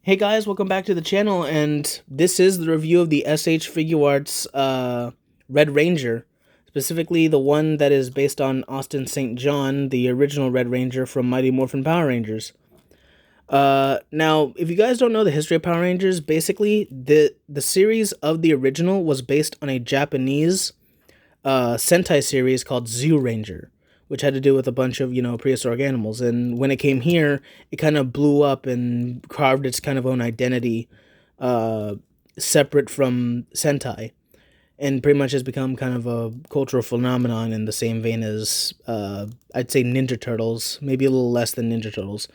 Hey guys, welcome back to the channel, and this is the review of the SH Figuarts Red Ranger, specifically the one that is based on Austin St. John, the original Red Ranger from Mighty Morphin Power Rangers. Now, if you guys don't know the history of Power Rangers, basically the series of the original was based on a Japanese Sentai series called Zoo Ranger, which had to do with a bunch of, prehistoric animals. And when it came here, it kind of blew up and carved its kind of own identity, uh, separate from Sentai, and pretty much has become kind of a cultural phenomenon in the same vein as, I'd say, Ninja Turtles, maybe a little less than Ninja Turtles.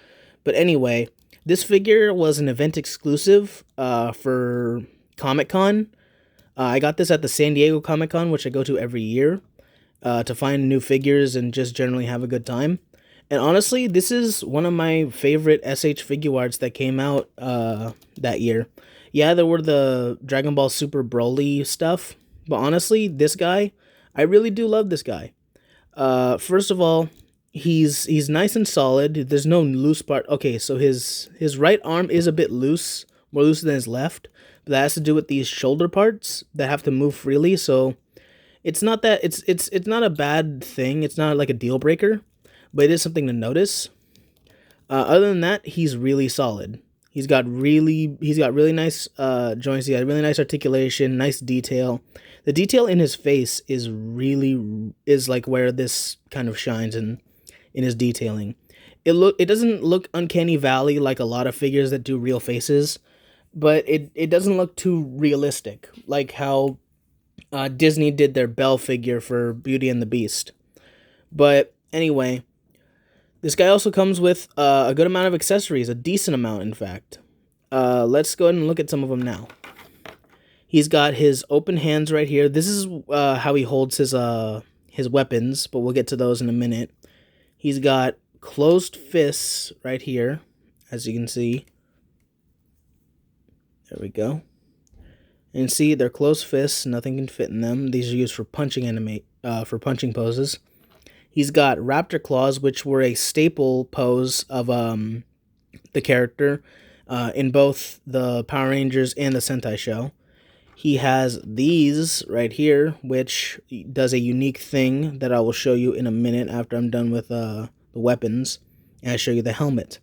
But anyway, this figure was an event exclusive for Comic Con. I got this at the San Diego Comic Con, which I go to every year, to find new figures and just generally have a good time. And honestly, this is one of my favorite SH Figuarts that came out that year. Yeah, there were the Dragon Ball Super Broly stuff, but honestly, this guy, I really do love this guy. First of all, he's nice and solid. There's no loose part. Okay, so his right arm is a bit loose, more loose than his left, but that has to do with these shoulder parts that have to move freely. So it's not that it's not a bad thing. It's not like a deal breaker, but it is something to notice. Other than that, he's really solid. He's got really nice joints. He got really nice articulation, nice detail. The detail in his face is like where this kind of shines in his detailing. It doesn't look uncanny valley like a lot of figures that do real faces, but it doesn't look too realistic like how Disney did their Belle figure for Beauty and the Beast. But anyway, this guy also comes with a good amount of accessories, a decent amount, in fact. Let's go ahead and look at some of them now. He's got his open hands right here. This is how he holds his weapons, but we'll get to those in a minute. He's got closed fists right here, as you can see. There we go. And see, they're closed fists. Nothing can fit in them. These are used for for punching poses. He's got raptor claws, which were a staple pose of the character in both the Power Rangers and the Sentai show. He has these right here, which does a unique thing that I will show you in a minute after I'm done with the weapons, and I show you the helmet.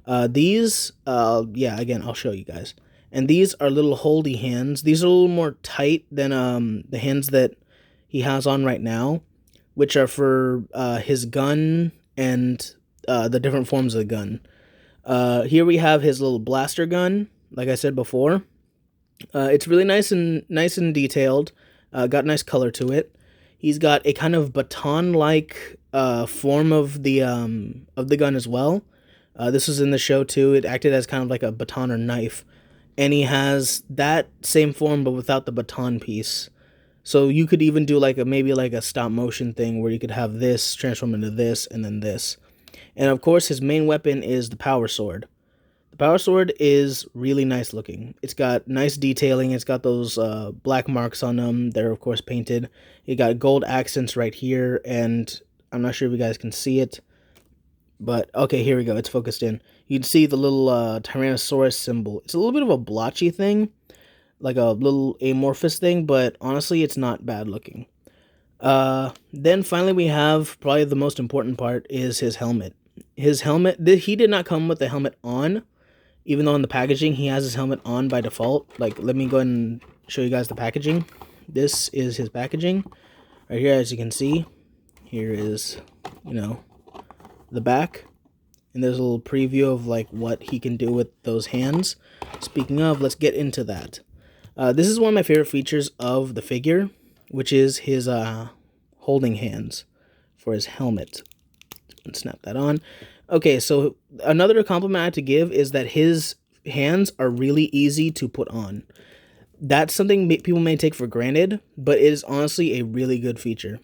Yeah, again, I'll show you guys. And these are little holdy hands. These are a little more tight than the hands that he has on right now, which are for his gun and the different forms of the gun. Here we have his little blaster gun, like I said before. It's really nice and detailed. Got nice color to it. He's got a kind of baton-like form of the gun as well. This was in the show too. It acted as kind of like a baton or knife, and he has that same form but without the baton piece. So you could even do maybe like a stop motion thing where you could have this transform into this and then this. And of course, his main weapon is the power sword. The power sword is really nice looking. It's got nice detailing. It's got those black marks on them. They're of course painted. It got gold accents right here, and I'm not sure if you guys can see it, but okay, here we go. It's focused in. You can see the little Tyrannosaurus symbol. It's a little bit of a blotchy thing, like a little amorphous thing, but honestly, it's not bad looking. Then finally, we have probably the most important part is his helmet. His helmet, he did not come with the helmet on, even though in the packaging he has his helmet on by default. Like, let me go ahead and show you guys the packaging. This is his packaging right here, as you can see. Here is, the back, and there's a little preview of like what he can do with those hands. Speaking of, let's get into that. This is one of my favorite features of the figure, which is his holding hands for his helmet. Let's snap that on. Okay, so another compliment I have to give is that his hands are really easy to put on. That's something people may take for granted, but it is honestly a really good feature.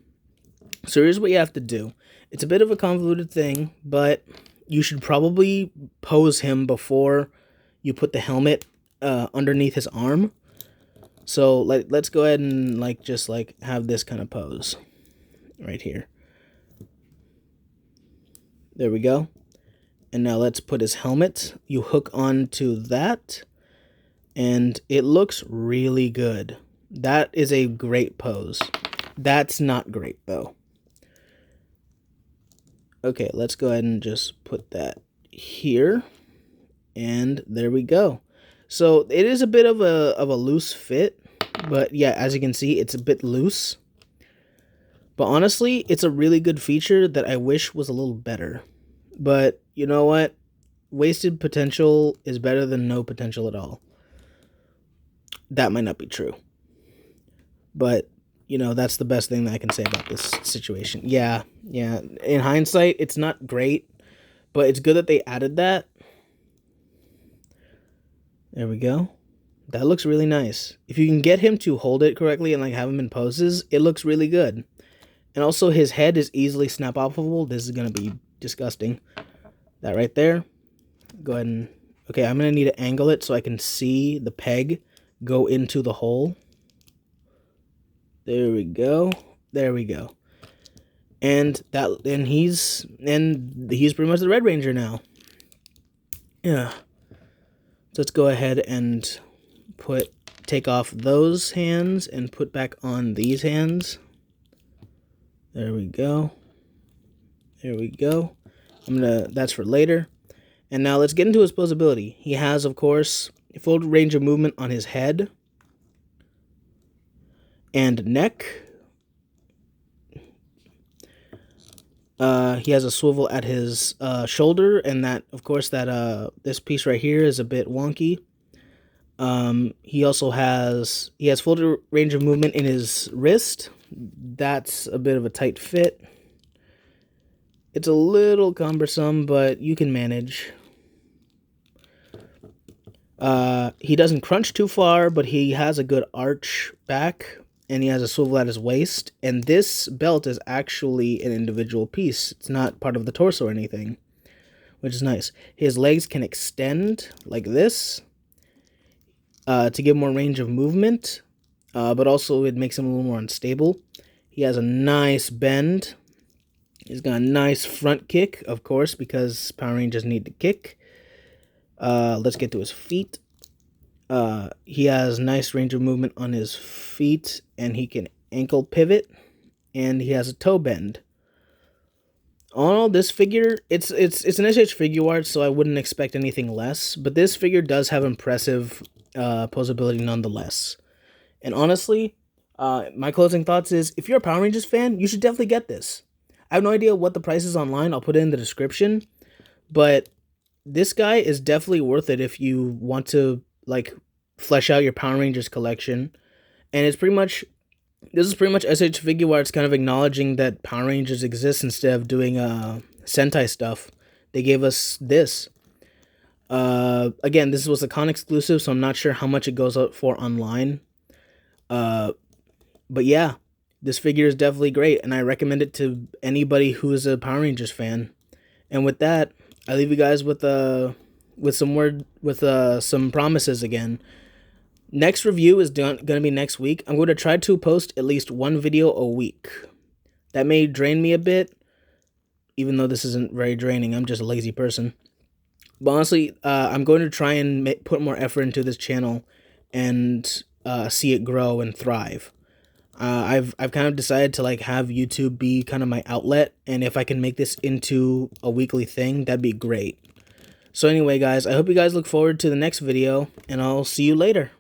So here's what you have to do. It's a bit of a convoluted thing, but you should probably pose him before you put the helmet underneath his arm. So let's go ahead and just have this kind of pose right here. There we go. And now let's put his helmet. You hook onto that, and it looks really good. That is a great pose. That's not great, though. Okay, let's go ahead and just put that here. And there we go. So it is a bit of a loose fit, but yeah, as you can see, it's a bit loose. But honestly, it's a really good feature that I wish was a little better. But you know what? Wasted potential is better than no potential at all. That might not be true. But, you know, that's the best thing that I can say about this situation. Yeah. In hindsight, it's not great, but it's good that they added that. There we go. That looks really nice. If you can get him to hold it correctly and like have him in poses, it looks really good. And also his head is easily snap-offable. This is going to be disgusting. That right there. Go ahead and... Okay, I'm going to need to angle it so I can see the peg go into the hole. There we go. There we go. And he's pretty much the Red Ranger now. Yeah. So let's go ahead and take off those hands and put back on these hands. There we go. There we go. That's for later. And now let's get into his posability. He has, of course, full range of movement on his head and neck. He has a swivel at his shoulder, and that, of course, this piece right here is a bit wonky. He also has full range of movement in his wrist. That's a bit of a tight fit. It's a little cumbersome, but you can manage. He doesn't crunch too far, but he has a good arch back, and he has a swivel at his waist. And this belt is actually an individual piece. It's not part of the torso or anything, which is nice. His legs can extend like this to give more range of movement, but also it makes him a little more unstable. He has a nice bend. He's got a nice front kick, of course, because Power Rangers need to kick. Let's get to his feet. He has nice range of movement on his feet, and he can ankle pivot, and he has a toe bend. All this figure, it's an SH Figuarts, so I wouldn't expect anything less, but this figure does have impressive posability nonetheless. And honestly, my closing thoughts is, if you're a Power Rangers fan, you should definitely get this. I have no idea what the price is online. I'll put it in the description, but this guy is definitely worth it if you want to like flesh out your Power Rangers collection. And this is pretty much SH Figuarts kind of acknowledging that Power Rangers exist instead of doing Sentai stuff. They gave us this. Again, this was a con exclusive, so I'm not sure how much it goes out for online. But yeah, this figure is definitely great, and I recommend it to anybody who is a Power Rangers fan. And with that, I leave you guys with some promises again. Next review is going to be next week. I'm going to try to post at least one video a week. That may drain me a bit, even though this isn't very draining. I'm just a lazy person. But honestly, I'm going to try and put more effort into this channel and see it grow and thrive. I've kind of decided to like have YouTube be kind of my outlet, and if I can make this into a weekly thing, that'd be great. So anyway, guys, I hope you guys look forward to the next video, and I'll see you later.